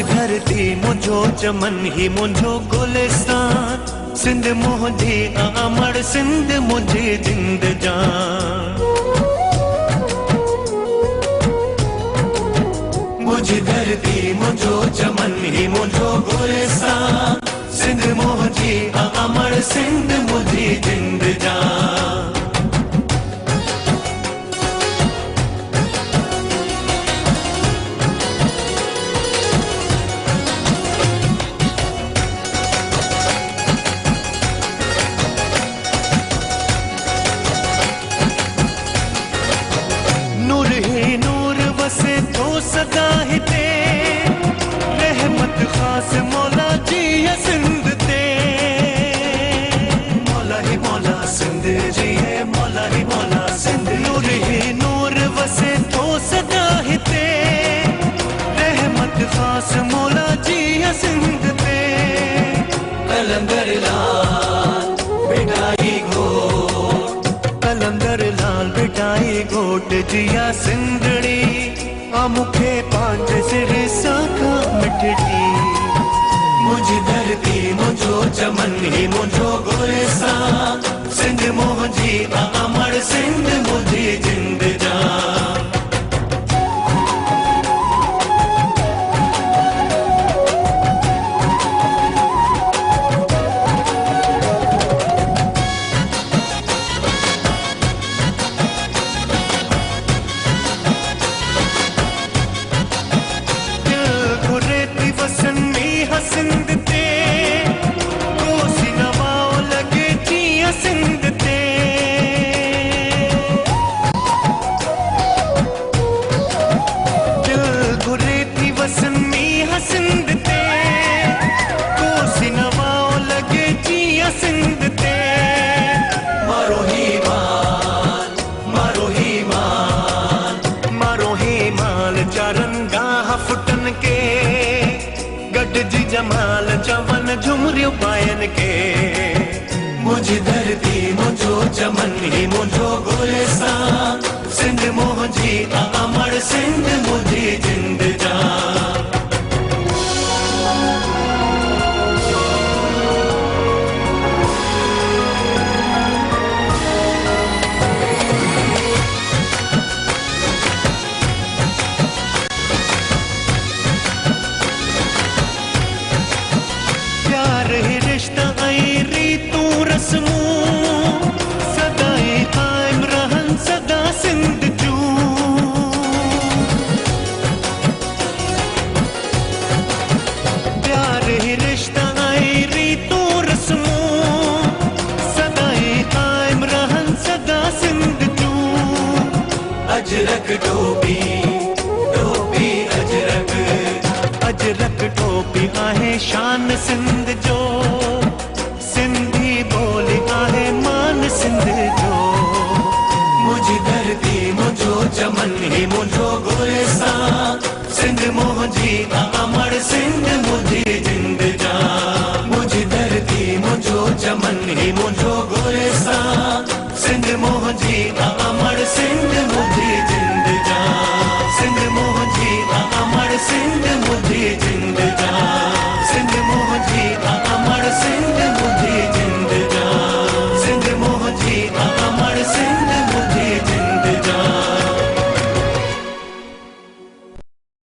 धरती मुझो चमन ही मुझो गुलिस्तान, सिंध मुझी अमर सिंध मुझी जिंद जान। मुझी धरती मुझो चमन ही मुझो गुलिस्तान, सिंध मुझी अमर सिंध मुझी जिंद जान। नूर ही नूर वसे तो सदा ही ते, रहमत खास मौला जी है सिंध ते। मौला ही मौला सिंध जी है, मौला ही मौला सिंध। नूर ही नूर वसे तो सदा ही ते, रहमत खास मौला जी है सिंध ते। कलंदर लाल बिठाई घोट, कलंदर लाल बिठाई घोट जिया सिंधड़ी, आमुखे पांच सिर साखा मिठड़ी। मुझी धरती मुझो चमन ही मुझो गुलिस्तान, सिंध मुझी अमर सिंध मुझी जिंद जान। सिंध ते कोसी नवाओ लगे जिया सिंध ते। दिल घुरे थी वसनी सिंध ते, कोसी नवाओ लगे जिया सिंध ते। मारो ही माल, मारो ही माल, मारो ही माल चारन गाह फुटन के, गडजी जमाल चवन झुमरियो पायन के। मुझी धरती मुझो चमन ही मुझो गुलिस्तान, सिंध मुझी अमर सिंध मुझी जिंद जान। प्यार ही रिश्ता आई रीतू रस्मू, सदा ही कायम रहन सदा सिंध जू। प्यार ही रिश्ता आई रीतू रस्मू, सदा ही कायम रहन सदा सिंध जू। अजरक टोपी टोपी अजरक, अजरक टोपी आहे शान सिंध जो, सिंधी बोली आहे मान सिंध जो। मुझी धरती मुझो चमन ही मुझो गुलिस्तान, सिंध मुझी